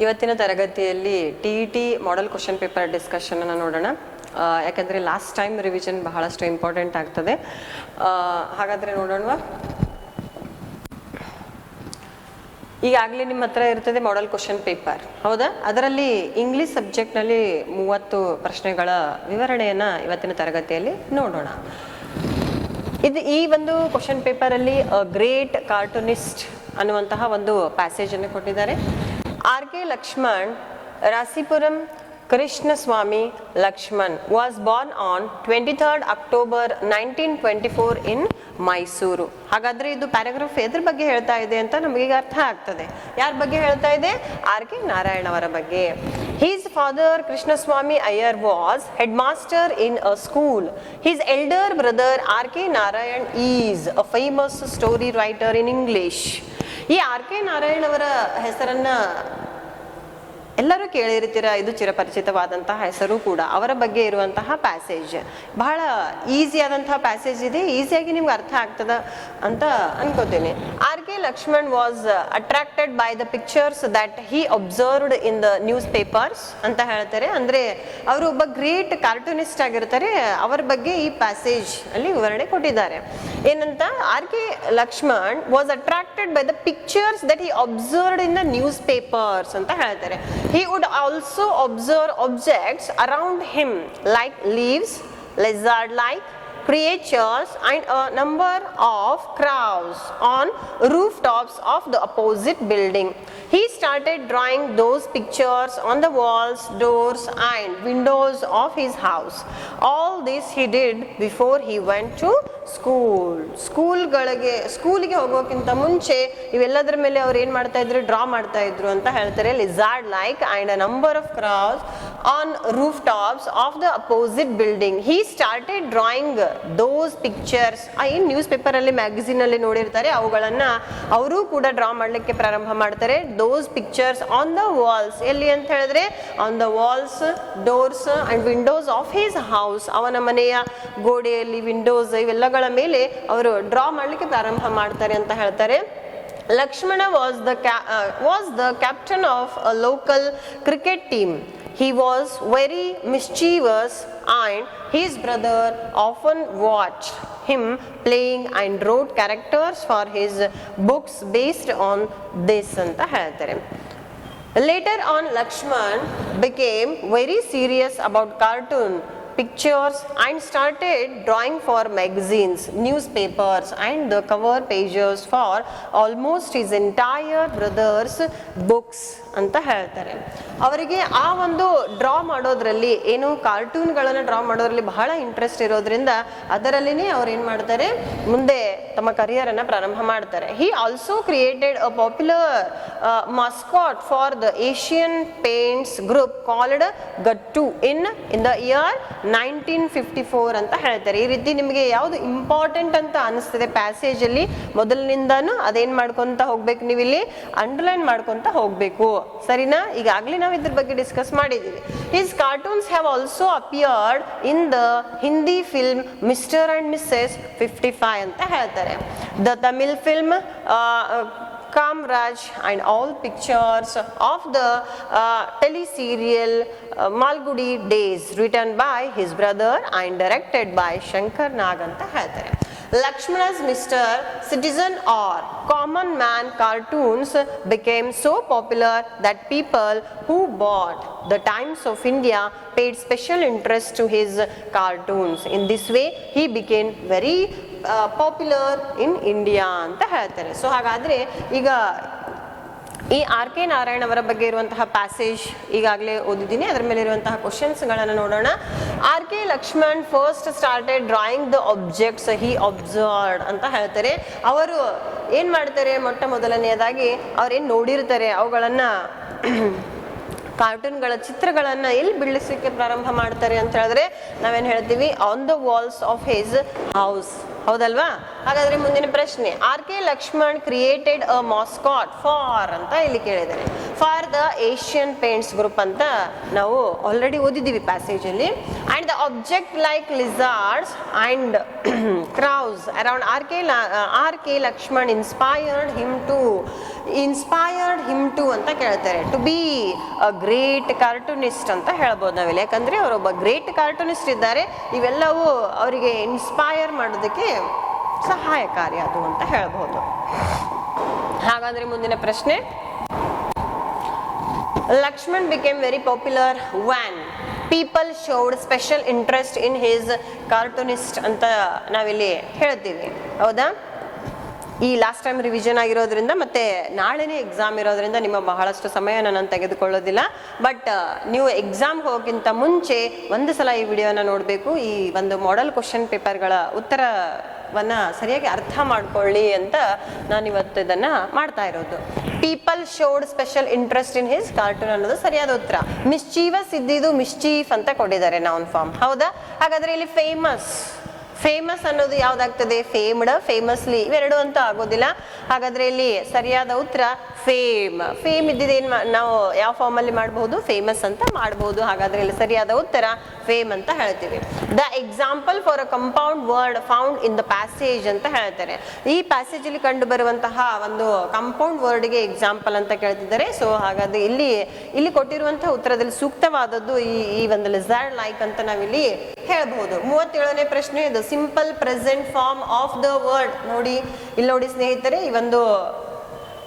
ಇವತ್ತಿನ ತರಗತಿಯಲ್ಲಿ TET model question paper discussion ಅನ್ನು ನೋಡೋಣ. ಯಾಕಂದರೆ ಲಾಸ್ಟ್ ಟೈಮ್ ರಿವಿಷನ್ ಬಹಳಷ್ಟು ಇಂಪಾರ್ಟೆಂಟ್ ಆಗ್ತದೆ. ಹಾಗಾದರೆ ನೋಡೋಣ. ಈಗಾಗಲೇ ನಿಮ್ಮ ಹತ್ರ ಇರ್ತದೆ ಮಾಡೆಲ್ ಕ್ವಶನ್ ಪೇಪರ್, ಹೌದಾ? ಅದರಲ್ಲಿ ಇಂಗ್ಲಿಷ್ ಸಬ್ಜೆಕ್ಟ್ನಲ್ಲಿ 30 ಪ್ರಶ್ನೆಗಳ ವಿವರಣೆಯನ್ನು ಇವತ್ತಿನ ತರಗತಿಯಲ್ಲಿ ನೋಡೋಣ. ಈ ಒಂದು ಕ್ವಶನ್ ಪೇಪರಲ್ಲಿ ಗ್ರೇಟ್ ಕಾರ್ಟೂನಿಸ್ಟ್ ಅನ್ನುವಂತಹ ಒಂದು ಪ್ಯಾಸೇಜ್ ಅನ್ನು ಕೊಟ್ಟಿದ್ದಾರೆ. R.K. Lakshman Rasipuram Krishnaswamy Lakshman was born on 23rd October 1924 in Mysuru. ಹಾಗಾದ್ರೆ ಇದು ಪ್ಯಾರಾಗ್ರಾಫ್ ಎದ್ರ ಬಗ್ಗೆ ಹೇಳ್ತಾ ಇದೆ ಅಂತ ನಮಗೆ ಅರ್ಥ ಆಗ್ತದೆ. ಯಾರ ಬಗ್ಗೆ ಹೇಳ್ತಾ ಇದೆ? R.K. ನಾರಾಯಣ್ ಅವರ ಬಗ್ಗೆ. His father Krishnaswamy Iyer was headmaster in a school. His elder brother R.K. Narayan is a famous story writer in English. ಈ R.K. ನಾರಾಯಣ್ ಅವರ ಹೆಸರನ್ನ ಎಲ್ಲರೂ ಕೇಳಿರ್ತೀರ. ಇದು ಚಿರಪರಿಚಿತವಾದಂತಹ ಹೆಸರು ಕೂಡ. ಅವರ ಬಗ್ಗೆ ಇರುವಂತಹ ಪ್ಯಾಸೇಜ್ ಬಹಳ ಈಸಿ ಆದಂತಹ ಪ್ಯಾಸೇಜ್ ಇದೆ. ಈಸಿಯಾಗಿ ನಿಮ್ಗೆ ಅರ್ಥ ಆಗ್ತದ ಅಂತ ಅನ್ಕೋತೀನಿ. R.K. Lakshman was attracted by the pictures that he observed in the newspapers ಅಂತ ಹೇಳ್ತಾರೆ. ಅಂದ್ರೆ ಅವರು ಒಬ್ಬ ಗ್ರೇಟ್ ಕಾರ್ಟೂನಿಸ್ಟ್ ಆಗಿರ್ತಾರೆ. ಅವರ ಬಗ್ಗೆ ಈ ಪ್ಯಾಸೇಜ್ ಅಲ್ಲಿ ವಿವರಣೆ ಕೊಟ್ಟಿದ್ದಾರೆ. ಏನಂತ? R.K. Lakshman was attracted by the pictures that he observed in the newspapers ಅಂತ ಹೇಳ್ತಾರೆ. He would also observe objects around him like leaves, lizard-like creatures and a number of crows on rooftops of the opposite building. He started drawing those pictures on the walls, doors and windows of his house. All this he did before he went to school. ಸ್ಕೂಲಿಗೆ ಹೋಗೋಕ್ಕಿಂತ ಮುಂಚೆ ಇವೆಲ್ಲದರ ಮೇಲೆ ಅವ್ರು ಏನ್ ಮಾಡ್ತಾ ಇದ್ರು? Draw ಮಾಡ್ತಾ ಇದ್ರು ಅಂತ ಹೇಳ್ತಾರೆ. Lizard like and a number of crows on roof tops of the opposite building. He started drawing those pictures. ಈ ನ್ಯೂಸ್ ಪೇಪರ್ ಅಲ್ಲಿ, ಮ್ಯಾಗಝಿನ್ ಅಲ್ಲಿ ನೋಡಿರ್ತಾರೆ, ಅವುಗಳನ್ನ ಅವರು ಕೂಡ ಡ್ರಾ ಮಾಡ್ಲಿಕ್ಕೆ ಪ್ರಾರಂಭ ಮಾಡ್ತಾರೆ. Those pictures on the walls. ಎಲ್ಲಿ ಅಂತ ಹೇಳಿದ್ರೆ on the walls, doors and windows of his house. ಅವನ ಮನೆಯ ಗೋಡೆಯಲ್ಲಿ, ವಿಂಡೋಸ್ ಇವೆಲ್ಲಗಳ ಮೇಲೆ ಅವರು ಡ್ರಾ ಮಾಡ್ಲಿಕ್ಕೆ ಪ್ರಾರಂಭ ಮಾಡ್ತಾರೆ ಅಂತ ಹೇಳ್ತಾರೆ. Lakshmana was the captain of a local cricket team. He was very mischievous and his brother often watched him playing and wrote characters for his books based on this ಅಂತ ಹೇಳ್ತಾರೆ. Later on, Lakshman became very serious about cartoon pictures and started drawing for magazines, newspapers and the cover pages for almost his entire brother's books ಅಂತ ಹೇಳ್ತಾರೆ. ಅವರಿಗೆ ಆ ಒಂದು draw ಮಾಡೋದ್ರಲ್ಲಿ, ಏನು ಕಾರ್ಟೂನ್ಗಳನ್ನು draw ಮಾಡೋದ್ರಲ್ಲಿ ಬಹಳ ಇಂಟ್ರೆಸ್ಟ್ ಇರೋದ್ರಿಂದ ಅದರಲ್ಲಿನೇ ಅವ್ರು ಏನ್ ಮಾಡ್ತಾರೆ, ಮುಂದೆ ತಮ್ಮ ಕರಿಯರ್ ಅನ್ನ ಪ್ರಾರಂಭ ಮಾಡ್ತಾರೆ. He also created a popular mascot for the Asian Paints group called Gattu in the year 1954 ಅಂತ ಹೇಳ್ತಾರೆ. ಈ ರೀತಿ ನಿಮಗೆ ಯಾವ್ದು ಇಂಪಾರ್ಟೆಂಟ್ ಅಂತ ಅನಿಸ್ತದೆ ಪ್ಯಾಸೇಜ್ ಅಲ್ಲಿ, ಮೊದಲಿನಿಂದಾನು ಅದೇನ್ ಮಾಡ್ಕೊಂತ ಹೋಗ್ಬೇಕು, ನೀವು ಇಲ್ಲಿ ಅಂಡರ್ಲೈನ್ ಮಾಡ್ಕೊಂತ ಹೋಗ್ಬೇಕು. ಸರಿನಾ? ಈಗಾಗಲೇ ನಾವು ಇದ್ರ ಬಗ್ಗೆ ಡಿಸ್ಕಸ್ ಮಾಡಿದೀವಿ. His cartoons have also appeared in the Hindi film mister and missus 55 ಅಂತ ಹೇಳ್ತಾರೆ. The Tamil film Kamraj and all pictures of the teleserial Malgudi Days written by his brother and directed by Shankar Nag ಅಂತ ಹೇಳ್ತಾರೆ. Lakshmana's Mr. Citizen or Common Man cartoons became so popular that people who bought the Times of India paid special interest to his cartoons. In this way, he became very popular in India ಅಂತ ಹೇಳ್ತಾರೆ. So ಹಾಗಾದ್ರೆ ಈಗ ಈ R.K. Narayan ಅವರ ಬಗ್ಗೆ ಇರುವಂತಹ passage ಈಗಾಗಲೇ ಓದಿದ್ದೀನಿ. ಅದರ ಮೇಲೆ ಇರುವಂತಹ ಕ್ವಶನ್ಸ್ಗಳನ್ನು ನೋಡೋಣ. R.K. Lakshman first started drawing the objects he observed ಅಂತ ಹೇಳ್ತಾರೆ. ಅವರು ಏನ್ ಮಾಡ್ತಾರೆ, ಮೊಟ್ಟ ಮೊದಲನೆಯದಾಗಿ ಅವ್ರೇನ್ ನೋಡಿರ್ತಾರೆ ಅವುಗಳನ್ನ, ಕಾರ್ಟೂನ್ಗಳ ಚಿತ್ರಗಳನ್ನ ಎಲ್ಲಿ ಬಿಡಿಸಲಿಕ್ಕೆ ಪ್ರಾರಂಭ ಮಾಡ್ತಾರೆ ಅಂತ ಹೇಳಿದ್ರೆ ನಾವೇನ್ ಹೇಳ್ತೀವಿ, on the walls of his house. ಹೌದಲ್ವಾ? ಹಾಗಾದ್ರೆ ಮುಂದಿನ ಪ್ರಶ್ನೆ, R.K. Lakshman created a mascot for ಅಂತ ಇಲ್ಲಿ ಕೇಳಿದ್ದಾರೆ. For the Asian Paints group ಅಂತ ನಾವು ಆಲ್ರೆಡಿ ಓದಿದ್ದೀವಿ ಪ್ಯಾಸೇಜ್ ಅಲ್ಲಿ. And And the object like lizards and crows around R.K. Lakshman inspired him to ಅಂತ ಕೇಳ್ತಾರೆ. To be a great cartoonist ಅಂತ ಹೇಳ್ಬೋದು ನಾವಿಲ್ಲಿ. ಯಾಕಂದ್ರೆ ಅವರೊಬ್ಬ ಗ್ರೇಟ್ ಕಾರ್ಟೂನಿಸ್ಟ್ ಇದ್ದಾರೆ, ಇವೆಲ್ಲವೂ ಅವರಿಗೆ ಇನ್ಸ್ಪೈರ್ ಮಾಡೋದಕ್ಕೆ ಸಹಾಯಕಾರಿ ಅದು ಅಂತ ಹೇಳ್ಬೋದು. ಹಾಗಾದ್ರೆ ಮುಂದಿನ ಪ್ರಶ್ನೆ, Lakshman became very popular when people showed special interest in his cartoonist ಅಂತ ನಾವಿಲ್ಲಿ ಹೇಳ್ತೀವಿ. ಹೌದಾ? ಈ ಲಾಸ್ಟ್ ಟೈಮ್ ರಿವಿಷನ್ ಆಗಿರೋದ್ರಿಂದ ಮತ್ತೆ ನಾಳೆನೇ ಎಕ್ಸಾಮ್ ಇರೋದ್ರಿಂದ ನಿಮ್ಮ ಬಹಳಷ್ಟು ಸಮಯನ ನಾನು ತೆಗೆದುಕೊಳ್ಳೋದಿಲ್ಲ. ಬಟ್ ನೀವು ಎಕ್ಸಾಮ್ ಹೋಗೋಕ್ಕಿಂತ ಮುಂಚೆ ಒಂದು ಸಲ ಈ ವಿಡಿಯೋನ ನೋಡಬೇಕು. ಈ ಒಂದು ಮಾಡೆಲ್ ಕ್ವಶನ್ ಪೇಪರ್ಗಳ ಉತ್ತರವನ್ನ ಸರಿಯಾಗಿ ಅರ್ಥ ಮಾಡ್ಕೊಳ್ಳಿ ಅಂತ ನಾನು ಇವತ್ತು ಇದನ್ನ ಮಾಡ್ತಾ ಇರೋದು. People showed special interest in his cartoon ಅನ್ನೋದು ಸರಿಯಾದ ಉತ್ತರ. ಮಿಸ್ಚೀವಸ್ ಇದ್ದಿದ್ದು ಮಿಸ್ಚೀಫ್ ಅಂತ ಕೊಟ್ಟಿದ್ದಾರೆ ನೌನ್ ಫಾರ್ಮ್. ಹೌದಾ? ಹಾಗಾದ್ರೆ ಇಲ್ಲಿ ಫೇಮಸ್ ಅನ್ನೋದು ಯಾವ್ದಾಗ್ತದೆ? ಫೇಮ್ಡ್, ಫೇಮಸ್ಲಿ ಇವೆರಡು ಅಂತ ಆಗೋದಿಲ್ಲ. ಹಾಗಾದ್ರೆ ಇಲ್ಲಿ ಸರಿಯಾದ ಉತ್ತರ ಫೇಮ್ ಇದ್ದಿದ್ದೇನು ನಾವು ಯಾವ ಫಾರ್ಮ್ ಅಲ್ಲಿ ಮಾಡಬಹುದು? ಫೇಮಸ್ ಅಂತ ಮಾಡಬಹುದು. ಹಾಗಾದ್ರೆ ಇಲ್ಲಿ ಸರಿಯಾದ ಉತ್ತರ ಫೇಮ್ ಅಂತ ಹೇಳ್ತೀವಿ. The example for a compound word found in the passage ಅಂತ ಹೇಳ್ತಾರೆ. ಈ ಪ್ಯಾಸೇಜ್ ಅಲ್ಲಿ ಕಂಡು ಬರುವಂತಹ ಒಂದು ಕಂಪೌಂಡ್ ವರ್ಡ್ ಗೆ ಎಕ್ಸಾಂಪಲ್ ಅಂತ ಕೇಳ್ತಿದ್ದಾರೆ. ಸೊ ಹಾಗಾದ್ರೆ ಇಲ್ಲಿ ಕೊಟ್ಟಿರುವಂತಹ ಉತ್ತರದಲ್ಲಿ ಸೂಕ್ತವಾದದ್ದು ಈ ಒಂದು ಲಿಸಾರ್ಡ್ ಲೈಕ್ ಅಂತ ನಾವಿಲ್ಲಿ ಹೇಳ್ಬಹುದು. 37ನೇ ಪ್ರಶ್ನೆ, the simple present form of the word. ಇಲ್ಲಿ ನೋಡಿ ಸ್ನೇಹಿತರೆ, ಈ ಒಂದು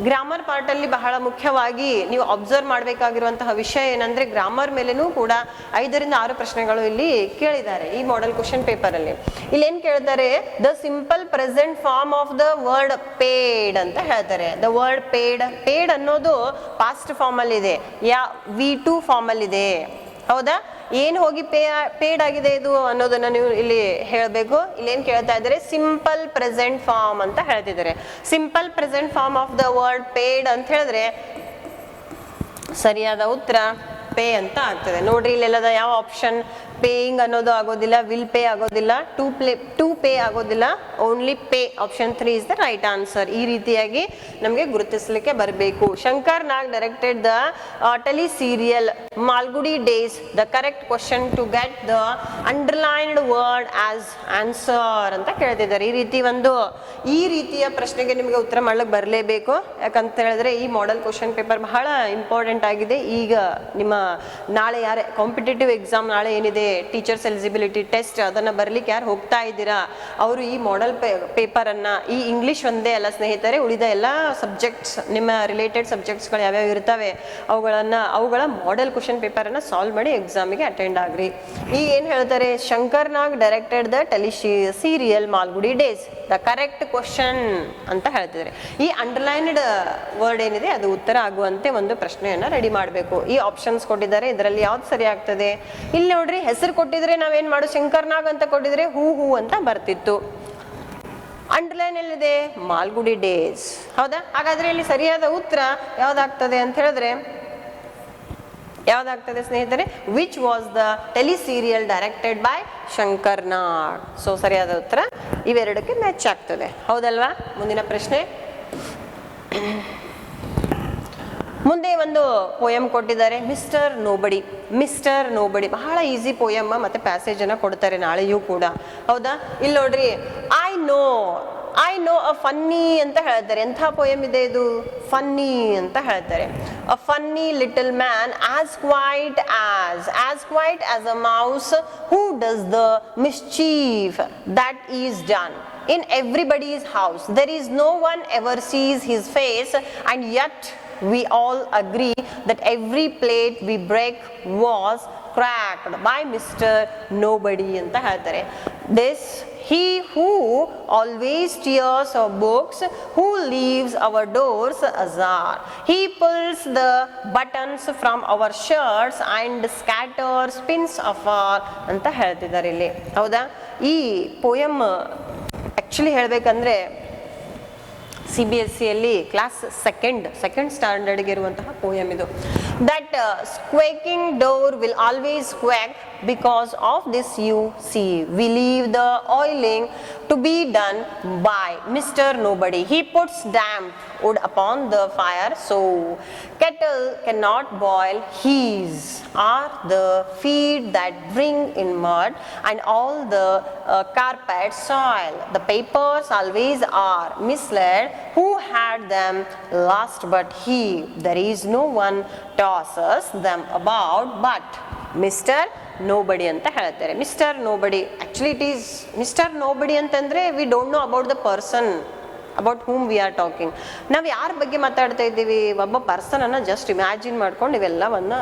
ಗ್ರಾಮರ್ ಪಾರ್ಟ್ ಅಲ್ಲಿ ಬಹಳ ಮುಖ್ಯವಾಗಿ ನೀವು ಅಬ್ಸರ್ವ್ ಮಾಡಬೇಕಾಗಿರುವಂತಹ ವಿಷಯ ಏನಂದ್ರೆ, ಗ್ರಾಮರ್ ಮೇಲೆನೂ ಕೂಡ 5 ರಿಂದ 6 ಪ್ರಶ್ನೆಗಳು ಇಲ್ಲಿ ಕೇಳಿದ್ದಾರೆ ಈ ಮಾಡೆಲ್ ಕ್ವಶನ್ ಪೇಪರ್ ಅಲ್ಲಿ. ಇಲ್ಲಿ ಏನ್ ಕೇಳ್ತಾರೆ? The simple present form of the word paid ಅಂತ ಹೇಳ್ತಾರೆ. ದ ವರ್ಡ್ ಪೇಡ್ ಅನ್ನೋದು ಪಾಸ್ಟ್ ಫಾರ್ಮ್ ಅಲ್ಲಿ ಇದೆ, V2 ಫಾರ್ಮ್ ಅಲ್ಲಿ ಇದೆ. ಹೌದಾ? ಏನ್ ಹೋಗಿ ಪೇಡ್ ಆಗಿದೆ ಇದು ಅನ್ನೋದನ್ನ ನೀವು ಇಲ್ಲಿ ಹೇಳ್ಬೇಕು. ಇಲ್ಲಿ ಏನ್ ಕೇಳ್ತಾ ಇದ್ದಾರೆ? ಸಿಂಪಲ್ ಪ್ರೆಸೆಂಟ್ ಫಾರ್ಮ್ ಅಂತ ಹೇಳ್ತಿದ್ದಾರೆ. Simple present form of the word paid ಅಂತ ಹೇಳಿದ್ರೆ ಸರಿಯಾದ ಉತ್ತರ ಪೇ ಅಂತ ಆಗ್ತದೆ. ನೋಡ್ರಿ ಇಲ್ಲೆಲ್ಲದ ಯಾವ ಆಪ್ಷನ್? ಪೇಯಿಂಗ್ ಅನ್ನೋದು ಆಗೋದಿಲ್ಲ, ವಿಲ್ ಪೇ ಆಗೋದಿಲ್ಲ, ಟು ಪೇ ಆಗೋದಿಲ್ಲ, only pay. Option 3 is the right answer. ಈ ರೀತಿಯಾಗಿ ನಮಗೆ ಗುರುತಿಸಲಿಕ್ಕೆ ಬರಬೇಕು. Shankar Nag directed the tele serial Malgudi Days. The correct question to get the underlined word as answer ಅಂತ ಕೇಳ್ತಿದ್ದಾರೆ. ಈ ರೀತಿಯ ಪ್ರಶ್ನೆಗೆ ನಿಮಗೆ ಉತ್ತರ ಮಾಡ್ಲಿಕ್ಕೆ ಬರಲೇಬೇಕು. ಯಾಕಂತ ಹೇಳಿದ್ರೆ ಈ ಮಾಡೆಲ್ ಕ್ವಶನ್ ಪೇಪರ್ ಬಹಳ ಇಂಪಾರ್ಟೆಂಟ್ ಆಗಿದೆ. ಈಗ ನಿಮ್ಮ ನಾಳೆ ಯಾರೇ ಕಾಂಪಿಟೇಟಿವ್ ಎಕ್ಸಾಮ್ ನಾಳೆ ಏನಿದೆ, ಟೀಚರ್ಸ್ ಎಲಿಜಿಬಿಲಿಟಿ ಟೆಸ್ಟ್, ಅದನ್ನ ಬರ್ಲಿಕ್ಕೆ ಯಾರು ಹೋಗ್ತಾ ಇದ್ದೀರಾ ಅವರು ಈ ಮಾಡೆಲ್ ಪೇಪರ್ ಅನ್ನ, ಈ ಇಂಗ್ಲಿಷ್ ಒಂದೇ ಅಲ್ಲ ಸ್ನೇಹಿತರೆ, ಉಳಿದ ಎಲ್ಲಾ ಸಬ್ಜೆಕ್ಟ್ಸ್, ನಿಮ್ಮ ರಿಲೇಟೆಡ್ ಸಬ್ಜೆಕ್ಟ್ಸ್ಗಳು ಯಾವ್ಯಾವ ಇರ್ತವೆ ಅವುಗಳ ಮಾಡೆಲ್ ಕ್ವಶನ್ ಪೇಪರ್ ಅನ್ನ ಸಾಲ್ವ್ ಮಾಡಿ ಎಕ್ಸಾಮಿಗೆ ಅಟೆಂಡ್ ಆಗ್ರಿ. ಈಗ ಏನ್ ಹೇಳ್ತಾರೆ? Shankar Nag directed the tele serial Malgudi Days. The correct question ಅಂತ ಹೇಳ್ತಿದ್ದಾರೆ. ಈ ಅಂಡರ್ಲೈನ್ಡ್ ವರ್ಡ್ ಏನಿದೆ ಅದು ಉತ್ತರ ಆಗುವಂತೆ ಒಂದು ಪ್ರಶ್ನೆಯನ್ನ ರೆಡಿ ಮಾಡಬೇಕು. ಈ ಆಪ್ಷನ್ಸ್ ಕೊಟ್ಟಿದ್ದಾರೆ, ಇದರಲ್ಲಿ ಯಾವ್ದು ಸರಿ ಆಗ್ತದೆ? ಇಲ್ಲಿ ನೋಡ್ರಿ, ಹೆಸರು ಕೊಟ್ಟಿದ್ರೆ ನಾವೇನ್ ಮಾಡು? ಶಂಕರ್ನಾಗ್ ಅಂತ ಕೊಟ್ಟಿದ್ರೆ ಹೂ ಅಂತ ಬರ್ತಿತ್ತು. ಅಂಡರ್ಲೈನ್ ಎಲ್ಲಿದೆ? ಮಾಲ್ಗುಡಿ ಡೇಸ್. ಹೌದಾ? ಹಾಗಾದ್ರೆ ಇಲ್ಲಿ ಸರಿಯಾದ ಉತ್ತರ ಯಾವ್ದಾಗ್ತದೆ ಅಂತ ಹೇಳಿದ್ರೆ ಯಾವ್ದಾಗ್ತದೆ ಸ್ನೇಹಿತರೆ? Which was the tele serial directed by Shankar Nag. So ಸರಿಯಾದ ಉತ್ತರ ಇವೆರಡಕ್ಕೆ ಮ್ಯಾಚ್ ಆಗ್ತದೆ. ಹೌದಲ್ವಾ? ಮುಂದಿನ ಪ್ರಶ್ನೆ, ಮುಂದೆ ಒಂದು ಪೋಯಮ್ ಕೊಟ್ಟಿದ್ದಾರೆ, ಮಿಸ್ಟರ್ ನೋಬಡಿ. ಬಹಳ ಈಸಿ ಪೋಯಮ್ ಮತ್ತೆ ಪ್ಯಾಸೇಜ್ ಅನ್ನ ಕೊಡ್ತಾರೆ ನಾಳೆಯೂ ಕೂಡ. ಹೌದಾ? ಇಲ್ಲಿ ನೋಡ್ರಿ, ಐ ನೋ ಅ ಫನ್ನಿ ಅಂತ ಹೇಳ್ತಾರೆ. ಎಂಥ ಪೋಯಮ್ ಇದೆ ಇದು? ಫನ್ನಿ ಅಂತ ಹೇಳ್ತಾರೆ. A funny little man as quiet as a mouse who does the mischief that is done in everybody's house. There is no one ever sees his face, and yet we all agree that every plate we break was cracked by Mr. Nobody ಅಂತ ಹೇಳ್ತಾರೆ. This he who always tears our books, who leaves our doors ajar. He pulls the buttons from our shirts and scatters pins afar ಅಂತ ಹೇಳ್ತಿದ್ದಾರೆ ಇಲ್ಲಿ. ಹೌದಾ? ಈ poem actually ಹೇಳ್ಬೇಕಂದ್ರೆ CBSE ಅಲ್ಲಿ class second ಸ್ಟ್ಯಾಂಡರ್ಡ್ಗೆ ಇರುವಂತಹ ಪೋಯಮ್ ಇದು. That squeaking door will always squeak. Because of this you see, we leave the oiling to be done by Mr. Nobody. He puts damp wood upon the fire, so kettle cannot boil. His are the feet that bring in mud and all the carpet soil. The papers always are misled. Who had them last but he? There is no one tosses them about but Mr. Nobody ಅಂತ ಹೇಳ್ತಾರೆ. Mister nobody, actually it is mister nobody ಅಂತಂದ್ರೆ we don't know about the person about whom we are talking. ನಾವು ಯಾರ ಬಗ್ಗೆ ಮಾತಾಡ್ತಾ ಇದ್ದೀವಿ, ಒಬ್ಬ person ಅನ್ನ ಜಸ್ಟ್ ಇಮ್ಯಾಜಿನ್ ಮಾಡ್ಕೊಂಡು ಇವೆಲ್ಲವನ್ನ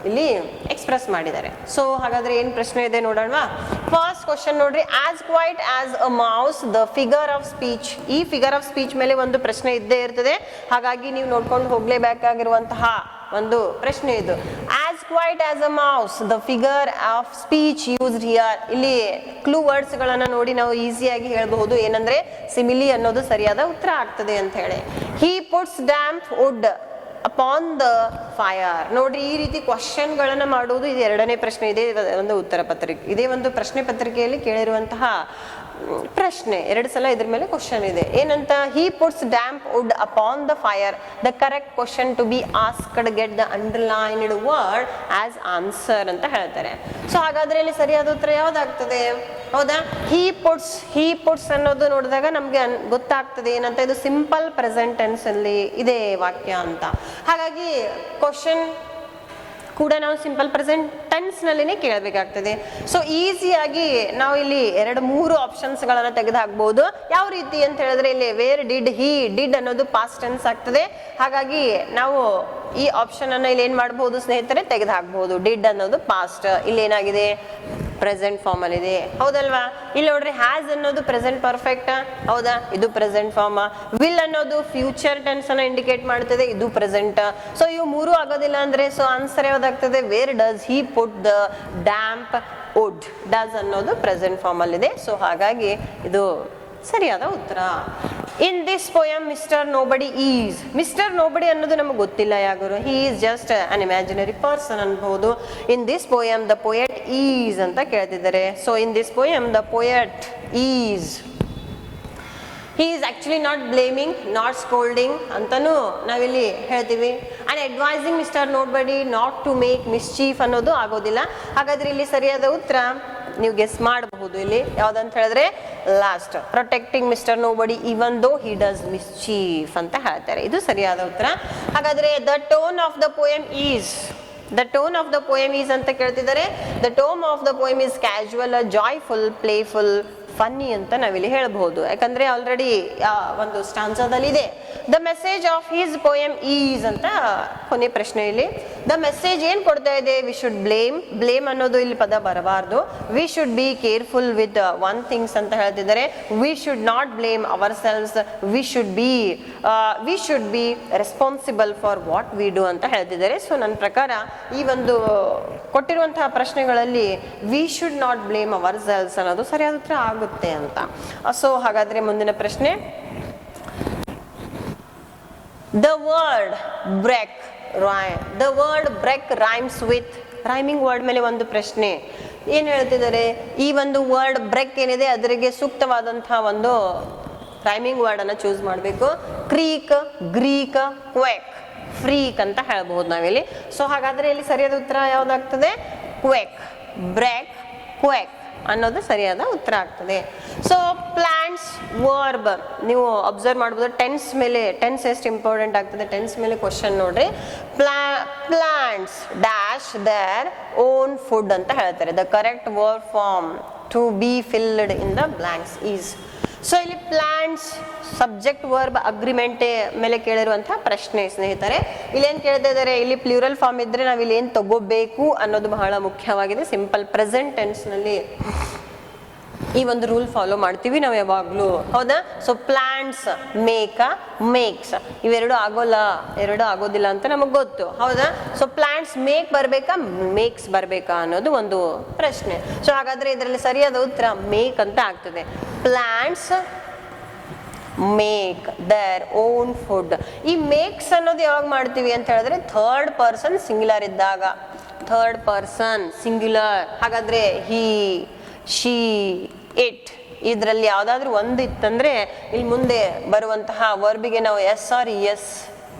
ಇಲ್ಲಿ ಎಕ್ಸ್ಪ್ರೆಸ್ ಮಾಡಿದ್ದಾರೆ. ಸೊ ಹಾಗಾದ್ರೆ ಏನ್ ಪ್ರಶ್ನೆ ಇದೆ ನೋಡೋಣ. ಫಸ್ಟ್ ಕ್ವಶನ್ ನೋಡ್ರಿ, as quiet as a mouse the figure of speech. ಈ ಫಿಗರ್ ಆಫ್ ಸ್ಪೀಚ್ ಮೇಲೆ ಒಂದು ಪ್ರಶ್ನೆ ಇದ್ದೇ ಇರ್ತದೆ, ಹಾಗಾಗಿ ನೀವು ನೋಡ್ಕೊಂಡು ಹೋಗ್ಲೇಬೇಕಾಗಿರುವಂತಹ ಒಂದು ಪ್ರಶ್ನೆ ಇದು. As quiet as a mouse the figure of speech used here. ಇಲ್ಲಿ ಕ್ಲೂ ವರ್ಡ್ಸ್ ಗಳನ್ನ ನೋಡಿ ನಾವು ಈಸಿಯಾಗಿ ಹೇಳಬಹುದು, ಏನಂದ್ರೆ ಸಿಮಿಲಿ ಅನ್ನೋದು ಸರಿಯಾದ ಉತ್ತರ ಆಗ್ತದೆ ಅಂತ ಹೇಳಿ. He puts damp wood upon the fire. ನೋಡ್ರಿ, ಈ ರೀತಿ ಕ್ವಶನ್ ಗಳನ್ನ ಮಾಡುವುದು ಇದು ಎರಡನೇ ಪ್ರಶ್ನೆ ಇದೆ ಒಂದು ಉತ್ತರ ಪತ್ರಿಕೆ, ಇದೇ ಒಂದು ಪ್ರಶ್ನೆ ಪತ್ರಿಕೆಯಲ್ಲಿ ಕೇಳಿರುವಂತಹ ಪ್ರಶ್ನೆ. ಎರಡು ಸಲ ಇದ್ರ ಮೇಲೆ ಕ್ವಶನ್ ಇದೆ. ಏನಂತ? He puts damp wood upon the fire. The correct question to be asked get the underlined word as answer ಅಂತ ಹೇಳ್ತಾರೆ. ಸೊ ಹಾಗಾದ್ರೆ ಇಲ್ಲಿ ಸರಿಯಾದ ಉತ್ತರ ಯಾವ್ದಾಗ್ತದೆ? ಹೌದಾ, ಹಿ ಪುಟ್ಸ್ ಅನ್ನೋದು ನೋಡಿದಾಗ ನಮ್ಗೆ ಗೊತ್ತಾಗ್ತದೆ ಏನಂತ, ಇದು ಸಿಂಪಲ್ ಪ್ರೆಸೆಂಟ್ ಟೆನ್ಸ್ ಅಲ್ಲಿ ಇದೆ ವಾಕ್ಯ ಅಂತ. ಹಾಗಾಗಿ ಕ್ವಶನ್ ಕೂಡ ನಾವು ಸಿಂಪಲ್ ಪ್ರೆಸೆಂಟ್ ಟೆನ್ಸ್ ನಲ್ಲಿನೇ ಕೇಳಬೇಕಾಗ್ತದೆ. ಸೊ ಈಸಿಯಾಗಿ ನಾವು ಇಲ್ಲಿ 2-3 ಆಪ್ಷನ್ಸ್ ಗಳನ್ನ ತೆಗೆದು ಹಾಕ್ಬಹುದು. ಯಾವ ರೀತಿ ಅಂತ ಹೇಳಿದ್ರೆ, ಇಲ್ಲಿ ವೇರ್ ಡಿಡ್ ಹಿ, ಡಿಡ್ ಅನ್ನೋದು ಪಾಸ್ಟ್ ಟೆನ್ಸ್ ಆಗ್ತದೆ. ಹಾಗಾಗಿ ನಾವು ಈ ಆಪ್ಷನ್ ಅನ್ನ ಇಲ್ಲಿ ಏನ್ ಮಾಡಬಹುದು ಸ್ನೇಹಿತರೆ, ತೆಗೆದು ಹಾಕ್ಬಹುದು. ಡಿಡ್ ಅನ್ನೋದು ಪಾಸ್ಟ್, ಇಲ್ಲಿ ಏನಾಗಿದೆ ಪ್ರೆಸೆಂಟ್ ಫಾರ್ಮ್ ಅಲ್ಲಿ ಇದೆ, ಹೌದಲ್ವಾ? ಇಲ್ಲಿ ನೋಡ್ರಿ, ಹ್ಯಾಸ್ ಅನ್ನೋದು ಪ್ರೆಸೆಂಟ್ ಪರ್ಫೆಕ್ಟ್, ಹೌದಾ, ಇದು ಪ್ರೆಸೆಂಟ್ ಫಾರ್ಮ್. ವಿಲ್ ಅನ್ನೋದು ಫ್ಯೂಚರ್ ಟೆನ್ಸ್ ಅನ್ನ ಇಂಡಿಕೇಟ್ ಮಾಡ್ತದೆ, ಇದು ಪ್ರೆಸೆಂಟ್. ಸೊ ಇವು ಮೂರು ಆಗೋದಿಲ್ಲ ಅಂದ್ರೆ ಸೊ ಆನ್ಸರ್ ಯಾವ್ದಾಗ್ತದೆ? Where does he put the damp wood. Does ಅನ್ನೋದು ಪ್ರೆಸೆಂಟ್ ಫಾರ್ಮ್ ಅಲ್ಲಿ ಇದೆ. ಸೊ ಹಾಗಾಗಿ ಇದು ಸರಿಯಾದ ಉತ್ತರ. In this poem mister nobody is. Mister nobody ಅನ್ನೋದು ನಮಗೆ ಗೊತ್ತಿಲ್ಲ ಯಾರು, he is just an imaginary person ಅನ್ಬಹುದು. In this poem the poet is ಅಂತ ಕೇಳ್ತಿದ್ದಾರೆ. So in this poem the poet is, he is actually not blaming, not scolding ಅಂತಾನು ನಾವಿಲ್ಲಿ ಹೇಳ್ತೀವಿ. and advising Mr. Nobody not to make mischief ಅನ್ನೋದು ಆಗೋದಿಲ್ಲ. ಹಾಗಾದ್ರೆ ಇಲ್ಲಿ ಸರಿಯಾದ ಉತ್ತರ ನೀವು ಗೆಸ್ ಮಾಡಬಹುದು. ಇಲ್ಲಿ ಯಾವ್ದಂತ ಹೇಳಿದ್ರೆ last, protecting mister nobody even though he does mischief ಅಂತ ಹೇಳ್ತಾರೆ. ಇದು ಸರಿಯಾದ ಉತ್ತರ. ಹಾಗಾದ್ರೆ the tone of the poem is, the tone of the poem is ಅಂತ ಕೇಳ್ತಿದ್ದಾರೆ. The tone of the poem is casual, joyful, playful, funny ಅಂತ ನಾವಿಲ್ಲಿ ಹೇಳ್ಬಹುದು. ಯಾಕಂದ್ರೆ ಆಲ್ರೆಡಿ ಒಂದು ಸ್ಟಾನ್ಸಾದಲ್ಲಿ ಇದೆ. The message of his poem is ಅಂತ ಕೊನೆ ಪ್ರಶ್ನೆ. ಇಲ್ಲಿ ದ ಮೆಸೇಜ್ ಏನ್ ಕೊಡ್ತಾ ಇದೆ? We should blame. ಬ್ಲೇಮ್ ಅನ್ನೋದು ಇಲ್ಲಿ ಪದ ಬರಬಾರ್ದು. We should be careful with one things ಅಂತ ಹೇಳ್ತಿದ್ದಾರೆ. We should not blame ourselves. We should be responsible for what we do ಅಂತ ಹೇಳ್ತಿದ್ದಾರೆ. ಸೊ ನನ್ನ ಪ್ರಕಾರ ಈ ಒಂದು ಕೊಟ್ಟಿರುವಂತಹ ಪ್ರಶ್ನೆಗಳಲ್ಲಿ we should not blame ourselves ಅನ್ನೋದು ಸರಿಯಾದ ಉತ್ತರ ಆಗುತ್ತೆ ಅಂತ. ಸೊ ಹಾಗಾದ್ರೆ ಮುಂದಿನ ಪ್ರಶ್ನೆ, the word break rhymes with. Rhyming word ಮೇಲೆ ಒಂದು ಪ್ರಶ್ನೆ. ಏನ್ ಹೇಳ್ತಿದ್ದಾರೆ? ಈ ಒಂದು ವರ್ಡ್ ಬ್ರೇಕ್ ಏನಿದೆ ಅದರಿಗೆ ಸೂಕ್ತವಾದಂತಹ ಒಂದು ರೈಮಿಂಗ್ ವರ್ಡ್ ಅನ್ನ ಚೂಸ್ ಮಾಡಬೇಕು. ಕ್ರೀಕ್, ಗ್ರೀಕ್, ಕ್ವೇಕ್, ಫ್ರೀಕ್ ಅಂತ ಹೇಳ್ಬಹುದು ನಾವಿಲ್ಲಿ. ಸೊ ಹಾಗಾದ್ರೆ ಇಲ್ಲಿ ಸರಿಯಾದ ಉತ್ತರ ಯಾವ್ದಾಗ್ತದೆ? ಕ್ವೇಕ್, ಬ್ರೇಕ್, ಕ್ವೇಕ್ ಅನ್ನೋದು ಸರಿಯಾದ ಉತ್ತರ ಆಗ್ತದೆ. ಸೊ ಪ್ಲಾಂಟ್ಸ್ ವರ್ಬ್ ನೀವು ಅಬ್ಸರ್ವ್ ಮಾಡಬಹುದು. ಟೆನ್ಸ್ ಮೇಲೆ, ಟೆನ್ಸ್ ಎಷ್ಟು ಇಂಪಾರ್ಟೆಂಟ್ ಆಗ್ತದೆ, ಟೆನ್ಸ್ ಮೇಲೆ ಕ್ವಶನ್ ನೋಡ್ರಿ. Plants dash their own food ಅಂತ ಹೇಳ್ತಾರೆ. The correct word form to be filled in the blanks is. So ಇಲ್ಲಿ ಪ್ಲಾಂಟ್ಸ್ ಸಬ್ಜೆಕ್ಟ್ ವರ್ಬ್ ಅಗ್ರಿಮೆಂಟ್ ಮೇಲೆ ಕೇಳಿರುವಂತಹ ಪ್ರಶ್ನೆ ಸ್ನೇಹಿತರೆ. ಇಲ್ಲಿ ಏನ್ ಕೇಳ್ತಾ ಇದ್ದಾರೆ? ಇಲ್ಲಿ ಪ್ಲೂರಲ್ ಫಾರ್ಮ್ ಇದ್ರೆ ನಾವ್ ಇಲ್ಲಿ ಏನ್ ತಗೋಬೇಕು ಅನ್ನೋದು ಬಹಳ ಮುಖ್ಯವಾಗಿದೆ. ಸಿಂಪಲ್ ಪ್ರೆಸೆಂಟ್ ಟೆನ್ಸ್ ನಲ್ಲಿ ಈ ಒಂದು ರೂಲ್ ಫಾಲೋ ಮಾಡ್ತೀವಿ ನಾವು ಯಾವಾಗ್ಲೂ, ಹೌದಾ? ಸೊ ಪ್ಲಾಂಟ್ಸ್ ಮೇಕ, ಮೇಕ್ಸ್ ಇವೆರಡು ಆಗೋದಿಲ್ಲ ಅಂತ ನಮಗ್ ಗೊತ್ತು, ಹೌದಾ? ಸೊ ಪ್ಲಾಂಟ್ಸ್ ಮೇಕ್ ಬರ್ಬೇಕಾ, ಮೇಕ್ಸ್ ಬರ್ಬೇಕಾ ಅನ್ನೋದು ಒಂದು ಪ್ರಶ್ನೆ. ಸೊ ಹಾಗಾದ್ರೆ ಇದರಲ್ಲಿ ಸರಿಯಾದ ಉತ್ತರ ಮೇಕ್ ಅಂತ ಆಗ್ತದೆ. Plants make there own food. ಈ ಮೇಕ್ಸ್ ಅನ್ನೋದು ಯಾವಾಗ ಮಾಡ್ತೀವಿ ಅಂತ ಹೇಳಿದ್ರೆ ಥರ್ಡ್ ಪರ್ಸನ್ ಸಿಂಗ್ಯುಲರ್ ಇದ್ದಾಗ, ಥರ್ಡ್ ಪರ್ಸನ್ ಸಿಂಗ್ಯುಲರ್. ಹಾಗಾದ್ರೆ ಹಿ, ಶಿ, ಇಟ್ ಇದರಲ್ಲಿ ಯಾವ್ದಾದ್ರು ಒಂದು ಇತ್ತಂದ್ರೆ ಇಲ್ಲಿ ಮುಂದೆ ಬರುವಂತಹ ವರ್ಬಿಗೆ ನಾವು ಎಸ್ ಆರ್ ಎಸ್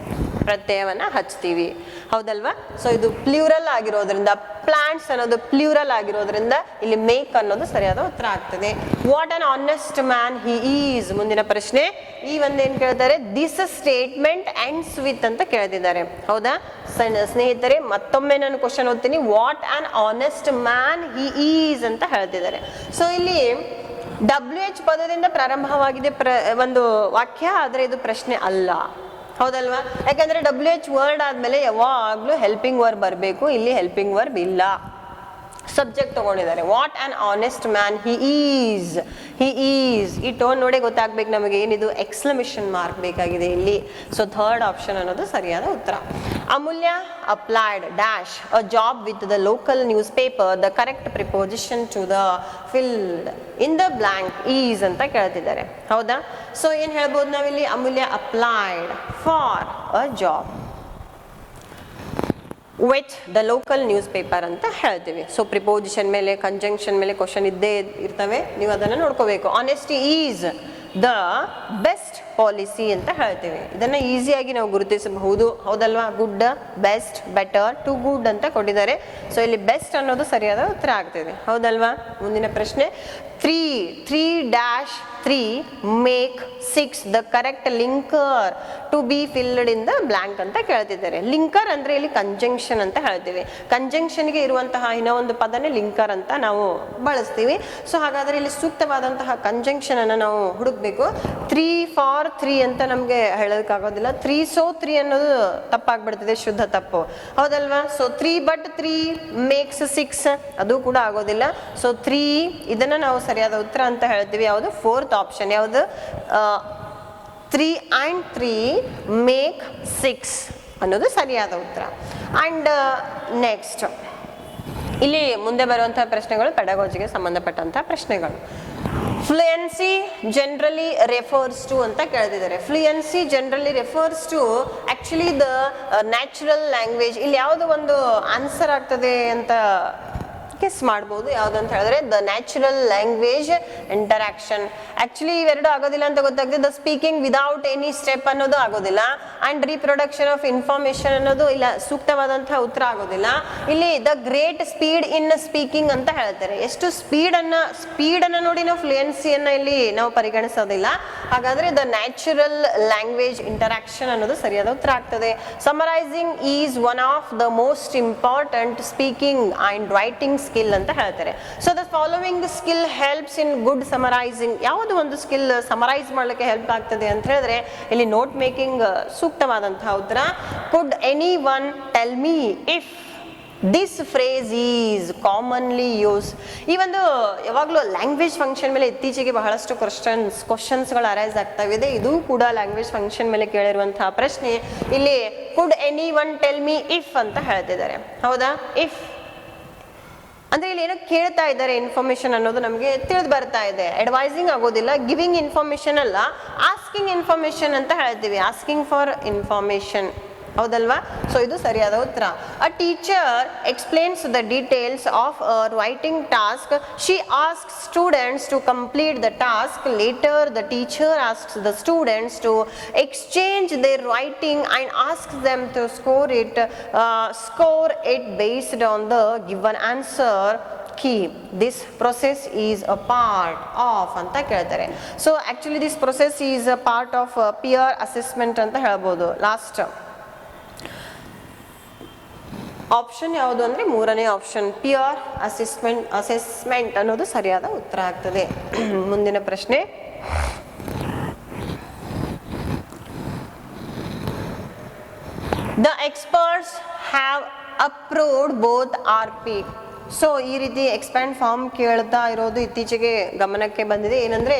ಪ್ರತ್ಯಯವನ್ನ ಹಚ್ತೀವಿ, ಹೌದಲ್ವಾ? ಸೊ ಇದು ಪ್ಲ್ಯೂರಲ್ ಆಗಿರೋದ್ರಿಂದ, ಪ್ಲಾಂಟ್ಸ್ ಅನ್ನೋದು ಪ್ಲ್ಯೂರಲ್ ಆಗಿರೋದ್ರಿಂದ ಇಲ್ಲಿ ಮೇಕ್ ಅನ್ನೋದು ಸರಿಯಾದ ಉತ್ತರ ಆಗ್ತದೆ. What an honest man he is. ಮುಂದಿನ ಪ್ರಶ್ನೆ ಈ ಒಂದೇನ್ ಕೇಳ್ತಾರೆ, ದಿಸ್ ಸ್ಟೇಟ್ಮೆಂಟ್ ಎಂಡ್ಸ್ ವಿತ್ ಅಂತ ಕೇಳ್ತಿದ್ದಾರೆ, ಹೌದಾ ಸ್ನೇಹಿತರೆ? ಮತ್ತೊಮ್ಮೆ ನಾನು ಕ್ವಶನ್ ಓದ್ತೀನಿ. What an honest man he is ಅಂತ ಹೇಳ್ತಿದ್ದಾರೆ. ಸೊ ಇಲ್ಲಿ WH ಪದದಿಂದ ಪ್ರಾರಂಭವಾಗಿದೆ ಒಂದು ವಾಕ್ಯ, ಆದ್ರೆ ಇದು ಪ್ರಶ್ನೆ ಅಲ್ಲ, ಹೌದಲ್ವಾ? ಯಾಕಂದ್ರೆ WH ವರ್ಡ್ ಆದ್ಮೇಲೆ ಯಾವಾಗ್ಲೂ ಹೆಲ್ಪಿಂಗ್ ವರ್ಬ್ ಬರಬೇಕು. ಇಲ್ಲಿ ಹೆಲ್ಪಿಂಗ್ ವರ್ಬ್ ಇಲ್ಲ, ಸಬ್ಜೆಕ್ಟ್ ತಗೊಂಡಿದ್ದಾರೆ. What on honest man he is. He is ಈ ಟೋನ್ ನೋಡಿ ಗೊತ್ತಾಗ್ಬೇಕು ನಮಗೆ ಏನಿದು ಎಕ್ಸ್ಕ್ಲಮೇಷನ್ ಮಾರ್ಕ್ ಬೇಕಾಗಿದೆ ಇಲ್ಲಿ. ಸೊ ಥರ್ಡ್ ಆಪ್ಷನ್ ಅನ್ನೋದು ಸರಿಯಾದ ಉತ್ತರ. Amulya applied dash a job with the local newspaper. The correct preposition to the filled in the blank is ಅಂತ ಕೇಳ್ತಿದ್ದಾರೆ, ಹೌದಾ? ಸೊ ಏನ್ ಹೇಳ್ಬೋದು ನಾವಿಲ್ಲಿ, Amulya applied for a job with the local newspaper ಅಂತ ಹೇಳ್ತೀವಿ. ಸೊ ಪ್ರಿಪೋಸಿಷನ್ ಮೇಲೆ, conjunction ಮೇಲೆ ಕ್ವಶನ್ ಇದ್ದೇ ಇರ್ತವೆ, ನೀವು ಅದನ್ನು ನೋಡ್ಕೋಬೇಕು. Honesty is the best policy ಅಂತ ಹೇಳ್ತೀವಿ. ಇದನ್ನ ಈಸಿಯಾಗಿ ನಾವು ಗುರುತಿಸಬಹುದು, ಹೌದಲ್ವಾ? Good, best, better, to good ಅಂತ ಕೊಟ್ಟಿದ್ದಾರೆ. ಸೊ ಇಲ್ಲಿ ಬೆಸ್ಟ್ ಅನ್ನೋದು ಸರಿಯಾದ ಉತ್ತರ ಆಗ್ತಿದೆ, ಹೌದಲ್ವಾ? ಮುಂದಿನ ಪ್ರಶ್ನೆ 3 make 6 the correct linker to be filled in the blank ಅಂತ ಕೇಳ್ತಿದ್ದಾರೆ. ಲಿಂಕರ್ ಅಂದ್ರೆ ಇಲ್ಲಿ ಕಂಜಂಕ್ಷನ್ ಅಂತ ಹೇಳ್ತೀವಿ. ಕಂಜಂಕ್ಷನ್ಗೆ ಇರುವಂತಹ ಇನ್ನೂ ಒಂದು ಪದನೇ ಲಿಂಕರ್ ಅಂತ ನಾವು ಬಳಸ್ತೀವಿ. ಸೊ ಹಾಗಾದ್ರೆ ಇಲ್ಲಿ ಸೂಕ್ತವಾದಂತಹ ಕಂಜಂಕ್ಷನ್ ಅನ್ನ ನಾವು ಹುಡುಕ್ಬೇಕು. 3 for 3 ಅಂತ ನಮ್ಗೆ ಹೇಳೋದಕ್ಕಾಗೋದಿಲ್ಲ. 3 so 3 ಅನ್ನೋದು ತಪ್ಪಾಗ್ಬಿಡ್ತದೆ, ಶುದ್ಧ ತಪ್ಪು, ಹೌದಲ್ವಾ? ಸೊ 3 but 3 makes 6 ಅದು ಕೂಡ ಆಗೋದಿಲ್ಲ. ಸೊ 3 ಇದನ್ನ ನಾವು ಸರಿಯಾದ ಉತ್ತರ ಅಂತ ಹೇಳ್ತೀವಿ. ಯಾವುದು? Fourth option. ಯಾವುದು? 3 and 3 make 6 ಅನ್ನೋದು ಸರಿಯಾದ ಉತ್ತರ. ಅಂಡ್ ನೆಕ್ಸ್ಟ್ ಇಲ್ಲಿ ಮುಂದೆ ಬರುವಂತಹ ಪ್ರಶ್ನೆಗಳು ಪೆಡಗಾಜಿಗೆ ಸಂಬಂಧಪಟ್ಟಂತಹ ಪ್ರಶ್ನೆಗಳು. ಫ್ಲೂಯೆನ್ಸಿ ಜನರಲಿ ರೆಫರ್ಸ್ ಟು ಅಂತ ಕೇಳ್ತಿದ್ದಾರೆ. Fluency generally refers to actually the natural language. ಇಲ್ಲಿ ಯಾವುದು ಒಂದು ಆನ್ಸರ್ ಆಗ್ತದೆ ಅಂತ ಗೆಸ್ ಮಾಡ್ಬೋದು. ಯಾವ್ದಂತ ಹೇಳಿದ್ರೆ the natural language interaction. Actually ಇವೆರಡು ಆಗೋದಿಲ್ಲ ಅಂತ ಗೊತ್ತಾಗ್ತದೆ. The speaking without any step ಅನ್ನೋದು ಆಗೋದಿಲ್ಲ. ಅಂಡ್ ರೀಪ್ರೊಡಕ್ಷನ್ ಆಫ್ ಇನ್ಫಾರ್ಮೇಶನ್ ಅನ್ನೋದು ಇಲ್ಲ, ಸೂಕ್ತವಾದಂತಹ ಉತ್ತರ ಆಗೋದಿಲ್ಲ. ಇಲ್ಲಿ the great speed in speaking ಅಂತ ಹೇಳ್ತಾರೆ. ಎಷ್ಟು ಸ್ಪೀಡ್ ಅನ್ನ ನೋಡಿ ನಾವು ಫ್ಲೂಯೆನ್ಸಿಯನ್ನ ಇಲ್ಲಿ ನಾವು ಪರಿಗಣಿಸೋದಿಲ್ಲ. ಹಾಗಾದ್ರೆ ದ ನ್ಯಾಚುರಲ್ ಲ್ಯಾಂಗ್ವೇಜ್ ಇಂಟರಾಕ್ಷನ್ ಅನ್ನೋದು ಸರಿಯಾದ ಉತ್ತರ ಆಗ್ತದೆ. Summarising is one of the most important speaking and writing skill ಅಂತ ಹೇಳ್ತಾರೆ. So the following skill helps in good summarising. ಯಾವುದು ಒಂದು ಸ್ಕಿಲ್ ಸಮರೈಸ್ ಮಾಡ್ಲಿಕ್ಕೆ ಹೆಲ್ಪ್ ಆಗ್ತದೆ ಅಂತ ಹೇಳಿದ್ರೆ ಇಲ್ಲಿ ನೋಟ್ ಮೇಕಿಂಗ್ ಸೂಕ್ತವಾದಂತಹ ಉತ್ತರ. Could anyone tell me if this phrase is commonly use. ಈ ಒಂದು ಯಾವಾಗಲೂ ಲ್ಯಾಂಗ್ವೇಜ್ ಫಂಕ್ಷನ್ ಮೇಲೆ ಇತ್ತೀಚೆಗೆ ಬಹಳಷ್ಟು ಕ್ವಶನ್ಸ್ಗಳು ಅರೈಸ್ ಆಗ್ತಾ ಇದೆ. ಇದು ಕೂಡ ಲ್ಯಾಂಗ್ವೇಜ್ ಫಂಕ್ಷನ್ ಮೇಲೆ ಕೇಳಿರುವಂತಹ ಪ್ರಶ್ನೆ. ಇಲ್ಲಿ could anyone tell me if ಅಂತ ಹೇಳ್ತಿದ್ದಾರೆ, ಹೌದಾ? ಇಫ್ ಅಂದ್ರೆ ಇಲ್ಲಿ ಏನೋ ಕೇಳ್ತಾ ಇದ್ದಾರೆ ಇನ್ಫಾರ್ಮೇಶನ್ ಅನ್ನೋದು ನಮಗೆ ತಿಳಿದು ಬರ್ತಾ ಇದೆ. ಅಡ್ವೈಸಿಂಗ್ ಆಗೋದಿಲ್ಲ, ಗಿವಿಂಗ್ ಇನ್ಫಾರ್ಮೇಶನ್ ಅಲ್ಲ, ಆಸ್ಕಿಂಗ್ ಇನ್ಫಾರ್ಮೇಶನ್ ಅಂತ ಹೇಳ್ತೀವಿ. ಆಸ್ಕಿಂಗ್ ಫಾರ್ ಇನ್ಫಾರ್ಮೇಶನ್, ಹೌದಲ್ವಾ? ಸೊ ಇದು ಸರಿಯಾದ ಉತ್ತರ. A teacher explains the details of a writing task. She asks students to complete the task. Later the teacher asks the students to exchange their writing and asks them to score it based on the given answer key. This process is a part of ಅಂತ ಕೇಳ್ತಾರೆ. So actually this process is a part of peer assessment ಅಂತ ಹೇಳ್ಬೋದು. Last option ಯಾವುದು ಅಂದ್ರೆ ಮೂರನೇ option, pear assessment ಅನ್ನೋದು ಸರಿಯಾದ ಉತ್ತರ ಆಗ್ತದೆ. ಮುಂದಿನ ಪ್ರಶ್ನೆ, the experts have approved both RP. So ಈ ರೀತಿ ಎಕ್ಸ್ಪ್ಯಾಂಡ್ ಫಾರ್ಮ್ ಕೇಳ್ತಾ ಇರೋದು ಇತ್ತೀಚೆಗೆ ಗಮನಕ್ಕೆ ಬಂದಿದೆ. ಏನಂದ್ರೆ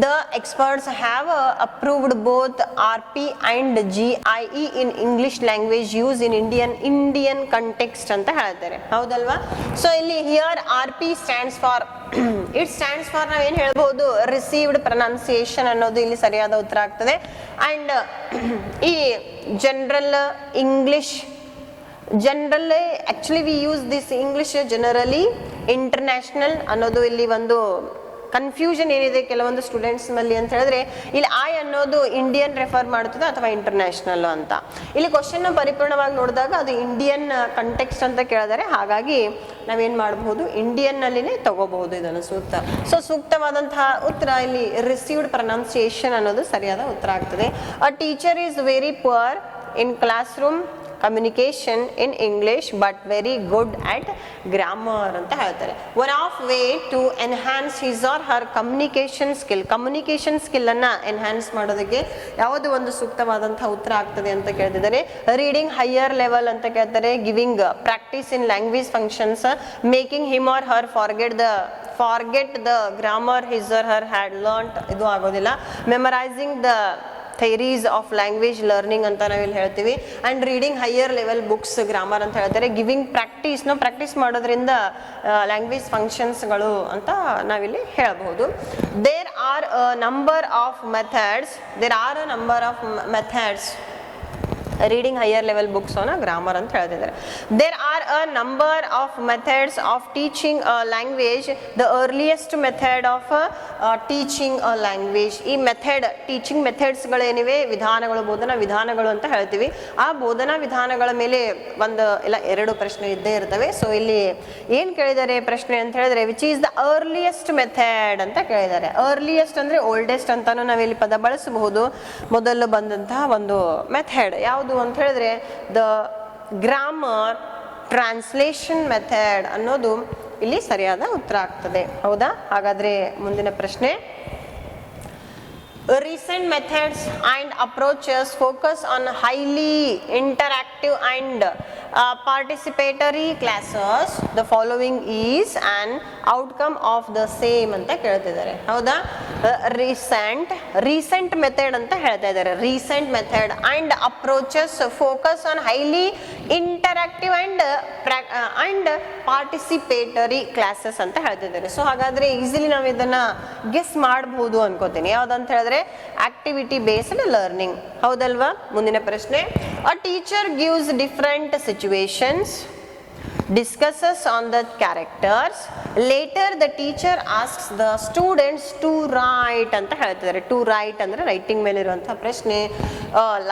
The experts have approved both RP and GIE in English language use in Indian context ಅಂತ ಹೇಳ್ತಾರೆ, ಹೌದಲ್ವಾ? ಸೊ ಇಲ್ಲಿ here RP stands for it stands for ನಾವೇನು ಹೇಳ್ಬೋದು, ರಿಸೀವ್ಡ್ ಪ್ರೊನೌನ್ಸಿಯೇಷನ್ ಅನ್ನೋದು ಇಲ್ಲಿ ಸರಿಯಾದ ಉತ್ತರ ಆಗ್ತದೆ. ಅಂಡ್ ಈ general English actually we use this English generally international ಅನ್ನೋದು ಇಲ್ಲಿ ಒಂದು ಕನ್ಫ್ಯೂಷನ್ ಏನಿದೆ ಕೆಲವೊಂದು ಸ್ಟೂಡೆಂಟ್ಸ್ ನಲ್ಲಿ ಅಂತ ಹೇಳಿದ್ರೆ, ಇಲ್ಲಿ ಐ ಅನ್ನೋದು ಇಂಡಿಯನ್ ರೆಫರ್ ಮಾಡುತ್ತದೆ ಅಥವಾ ಇಂಟರ್ನ್ಯಾಷನಲ್ ಅಂತ. ಇಲ್ಲಿ ಕ್ವಶನ್ ಪರಿಪೂರ್ಣವಾಗಿ ನೋಡಿದಾಗ ಅದು ಇಂಡಿಯನ್ ಕಂಟೆಕ್ಸ್ಟ್ ಅಂತ ಕೇಳಿದರೆ, ಹಾಗಾಗಿ ನಾವೇನ್ ಮಾಡಬಹುದು, ಇಂಡಿಯನ್ ನಲ್ಲಿನೇ ತಗೋಬಹುದು ಇದನ್ನು ಸೂಕ್ತ. ಸೊ ಸೂಕ್ತವಾದಂತಹ ಉತ್ತರ ಇಲ್ಲಿ ರಿಸೀವ್ಡ್ ಪ್ರೊನೌನ್ಸಿಯೇಷನ್ ಅನ್ನೋದು ಸರಿಯಾದ ಉತ್ತರ ಆಗ್ತದೆ. A teacher is very poor in class room communication in English but very good at grammar ಅಂತ ಹೇಳ್ತಾರೆ. One of way to enhance his or her communication skill ಅನ್ನ ಎನ್ಹಾನ್ಸ್ ಮಾಡೋದಕ್ಕೆ ಯಾವುದು ಒಂದು ಸೂಕ್ತವಾದಂತಹ ಉತ್ತರ ಆಗ್ತದೆ ಅಂತ ಕೇಳ್ತಿದ್ದಾರೆ. ರೀಡಿಂಗ್ ಹೈಯರ್ ಲೆವೆಲ್ ಅಂತ ಕೇಳ್ತಾರೆ, giving practice in language functions, making him or her forget the grammar his or her had learned, ಇದು ಆಗೋದಿಲ್ಲ. Memorising the theories of language learning ಅಂತ ನಾವಿಲ್ಲಿ ಹೇಳ್ತೀವಿ. And reading higher level books grammar ಅಂತ ಹೇಳ್ತಾರೆ. Giving practice ಮಾಡೋದ್ರಿಂದ language ಫಂಕ್ಷನ್ಸ್ಗಳು ಅಂತ ನಾವಿಲ್ಲಿ ಹೇಳಬಹುದು. There are a number of methods reading higher level books ಅವನ ಗ್ರಾಮರ್ ಅಂತ ಹೇಳ್ತಿದ್ದಾರೆ. There are a number of methods of teaching a language. The earliest method of teaching a language. ಈ teaching ಮೆಥಡ್ಸ್ಗಳೇನಿವೆ, ಬೋಧನಾ ವಿಧಾನಗಳು ಅಂತ ಹೇಳ್ತೀವಿ. ಆ ಬೋಧನಾ ವಿಧಾನಗಳ ಮೇಲೆ ಎರಡು ಪ್ರಶ್ನೆ ಇದ್ದೇ ಇರ್ತವೆ. ಸೊ ಇಲ್ಲಿ ಏನ್ ಕೇಳಿದ್ದಾರೆ ಪ್ರಶ್ನೆ ಅಂತ ಹೇಳಿದ್ರೆ, which is the earliest method ಅಂತ ಕೇಳಿದ್ದಾರೆ. ಅರ್ಲಿಯೆಸ್ಟ್ ಅಂದ್ರೆ ಓಲ್ಡೆಸ್ಟ್ ಅಂತಾನು ನಾವಿಲ್ಲಿ ಪದ ಬಳಸಬಹುದು. ಮೊದಲು ಬಂದಂತಹ ಒಂದು ಮೆಥಡ್ ಯಾವುದು ಅಂತ ಹೇಳಿದ್ರೆ, ದ ಗ್ರಾಮರ್ ಟ್ರಾನ್ಸ್ಲೇಷನ್ ಮೆಥಡ್ ಅನ್ನೋದು ಇಲ್ಲಿ ಸರಿಯಾದ ಉತ್ತರ ಆಗ್ತದೆ, ಹೌದಾ? ಹಾಗಾದ್ರೆ ಮುಂದಿನ ಪ್ರಶ್ನೆ, recent methods and approaches focus on highly interactive and participatory classes. The following is an outcome of the same ಅಂತ ಕೇಳ್ತಿದ್ದಾರೆ, ಹೌದಾ? ರೀಸೆಂಟ್ ಮೆಥಡ್ ಅಂತ ಹೇಳ್ತಾ ಇದ್ದಾರೆ. Recent method and approaches focus on highly interactive and participatory classes ಅಂತ ಹೇಳ್ತಿದ್ದಾರೆ. So ಹಾಗಾದ್ರೆ easily ನಾವು ಇದನ್ನ ಗೆಸ್ ಮಾಡಬಹುದು ಅನ್ಕೋತೀನಿ. ಯಾವ್ದಂತ ಹೇಳಿದ್ರೆ ಆಕ್ಟಿವಿಟಿ ಬೇಸ್ಡ್ ಲರ್ನಿಂಗ್, ಹೌದಲ್ವಾ? ಮುಂದಿನ ಪ್ರಶ್ನೆ, a teacher gives different situations, discusses on the characters, later the teacher asks the students to write ಅಂತ ಹೇಳ್ತಿದ್ದಾರೆ. ಟು ರೈಟ್ ಅಂದ್ರೆ ರೈಟಿಂಗ್ ಮೇಲೆ ಇರುವಂತಹ ಪ್ರಶ್ನೆ.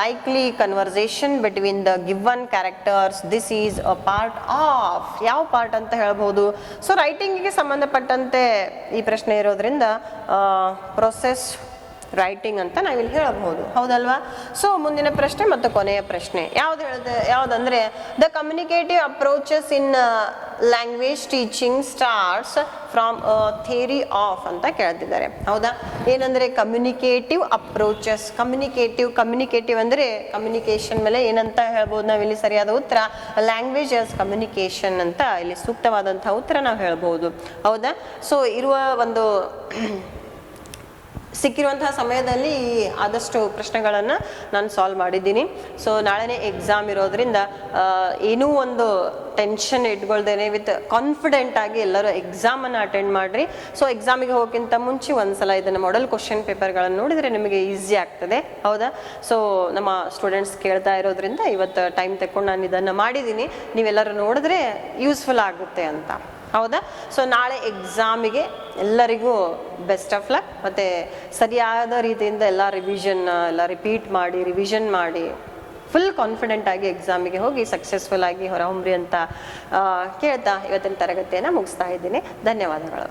Likely conversation between the given characters, this is a part of, ಯಾವ part ಅಂತ ಹೇಳ್ಬಹುದು. So ರೈಟಿಂಗಿಗೆ ಸಂಬಂಧಪಟ್ಟಂತೆ ಈ ಪ್ರಶ್ನೆ ಇರೋದ್ರಿಂದ ಪ್ರೊಸೆಸ್ ರೈಟಿಂಗ್ ಅಂತ ನಾವಿಲ್ಲಿ ಹೇಳಬಹುದು, ಹೌದಲ್ವಾ? ಸೊ ಮುಂದಿನ ಪ್ರಶ್ನೆ ಮತ್ತು ಕೊನೆಯ ಪ್ರಶ್ನೆ ಯಾವ್ದಂದ್ರೆ, the communicative approaches in language teaching starts from a theory of ಅಂತ ಕೇಳ್ತಿದ್ದಾರೆ, ಹೌದಾ? ಏನಂದ್ರೆ ಕಮ್ಯುನಿಕೇಟಿವ್ ಅಪ್ರೋಚಸ್. ಕಮ್ಯುನಿಕೇಟಿವ್ ಅಂದ್ರೆ ಕಮ್ಯುನಿಕೇಶನ್ ಮೇಲೆ ಏನಂತ ಹೇಳ್ಬೋದು ನಾವಿಲ್ಲಿ ಸರಿಯಾದ ಉತ್ತರ ಲ್ಯಾಂಗ್ವೇಜ್ ಆಸ್ ಕಮ್ಯುನಿಕೇಶನ್ ಅಂತ ಇಲ್ಲಿ ಸೂಕ್ತವಾದಂತಹ ಉತ್ತರ ನಾವು ಹೇಳ್ಬಹುದು, ಹೌದಾ? ಸೊ ಇರುವ ಒಂದು ಸಿಕ್ಕಿರುವಂತಹ ಸಮಯದಲ್ಲಿ ಆದಷ್ಟು ಪ್ರಶ್ನೆಗಳನ್ನು ನಾನು ಸಾಲ್ವ್ ಮಾಡಿದ್ದೀನಿ. ಸೊ ನಾಳೆನೇ ಎಕ್ಸಾಮ್ ಇರೋದ್ರಿಂದ ಏನೂ ಒಂದು ಟೆನ್ಷನ್ ಇಟ್ಕೊಳ್ದೇನೆ ವಿತ್ ಕಾನ್ಫಿಡೆಂಟ್ ಆಗಿ ಎಲ್ಲರೂ ಎಕ್ಸಾಮನ್ನು ಅಟೆಂಡ್ ಮಾಡಿರಿ. ಸೊ ಎಕ್ಸಾಮಿಗೆ ಹೋಗೋಕ್ಕಿಂತ ಮುಂಚೆ ಒಂದ್ಸಲ ಇದನ್ನು ಮಾಡೆಲ್ ಕ್ವಶನ್ ಪೇಪರ್ಗಳನ್ನು ನೋಡಿದರೆ ನಿಮಗೆ ಈಸಿ ಆಗ್ತದೆ, ಹೌದಾ? ಸೊ ನಮ್ಮ ಸ್ಟೂಡೆಂಟ್ಸ್ ಕೇಳ್ತಾ ಇರೋದ್ರಿಂದ ಇವತ್ತು ಟೈಮ್ ತಗೊಂಡು ನಾನು ಇದನ್ನು ಮಾಡಿದ್ದೀನಿ. ನೀವೆಲ್ಲರೂ ನೋಡಿದ್ರೆ ಯೂಸ್ಫುಲ್ ಆಗುತ್ತೆ ಅಂತ, ಹೌದಾ? ಸೊ ನಾಳೆ ಎಕ್ಸಾಮಿಗೆ ಎಲ್ಲರಿಗೂ ಬೆಸ್ಟ್ ಆಫ್ ಲಕ್. ಮತ್ತು ಸರಿಯಾದ ರೀತಿಯಿಂದ ಎಲ್ಲ ರಿವಿಷನ್ ಮಾಡಿ ಫುಲ್ ಕಾನ್ಫಿಡೆಂಟ್ ಆಗಿ ಎಕ್ಸಾಮಿಗೆ ಹೋಗಿ ಸಕ್ಸಸ್ಫುಲ್ ಆಗಿ ಹೊರಹೊಮ್ರಿ ಅಂತ ಕೇಳ್ತಾ ಇವತ್ತಿನ ತರಗತಿಯನ್ನು ಮುಗಿಸ್ತಾ ಇದ್ದೀನಿ. ಧನ್ಯವಾದಗಳು.